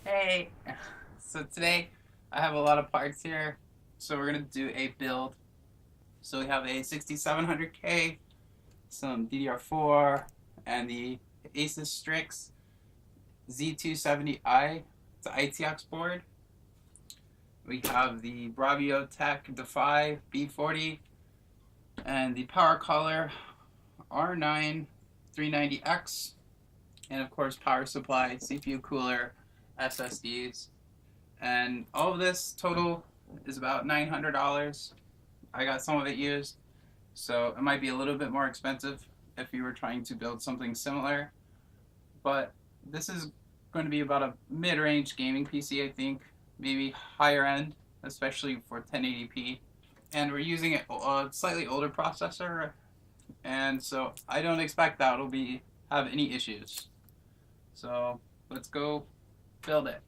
Hey! So today I have a lot of parts here, so we're gonna do a build. So we have a 6700K, some DDR4, and the Asus Strix Z270i. It's an ITX board. We have the Brovotech DEFY B40 and the Powercolor R9 390X, and of course power supply, CPU cooler, SSDs. And all of this total is about $900. I got some of it used, so it might be a little bit more expensive if you were trying to build something similar. But this is going to be about a mid-range gaming PC, I think, maybe higher end, especially for 1080p. And we're using a slightly older processor, and so I don't expect that it'll have any issues. So let's go build it.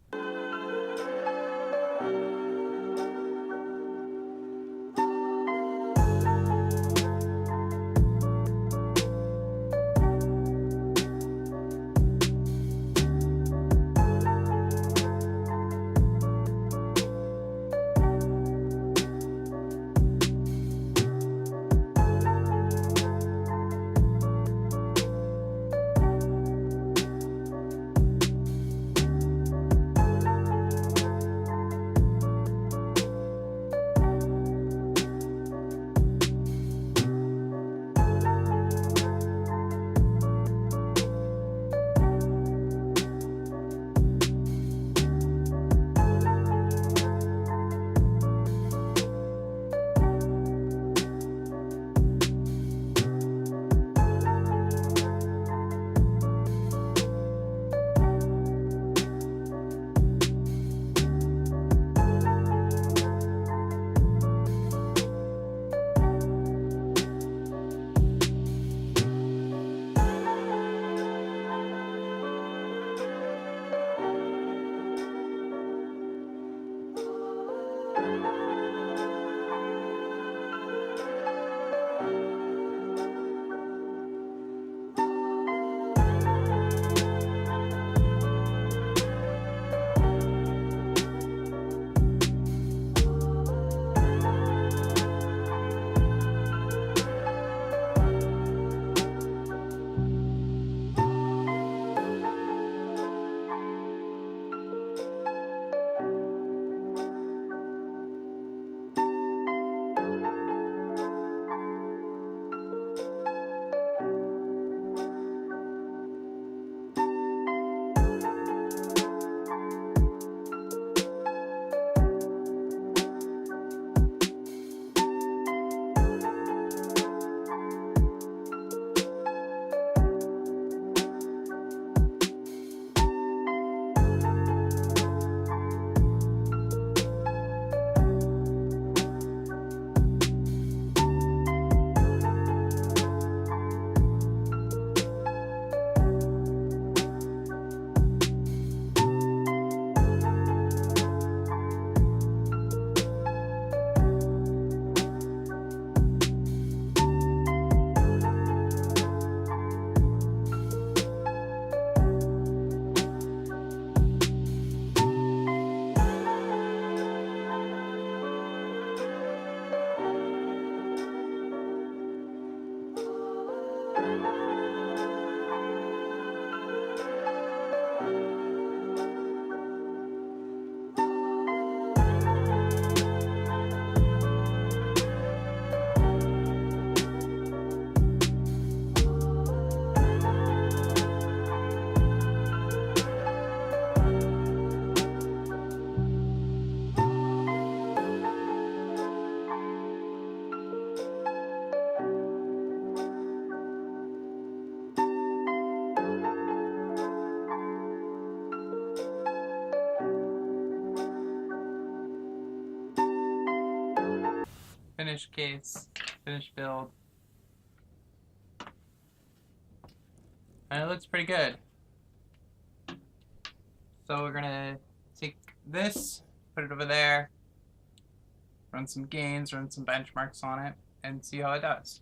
Finished case, finished build, and it looks pretty good. So we're gonna take this, put it over there, run some gains, run some benchmarks on it, and see how it does.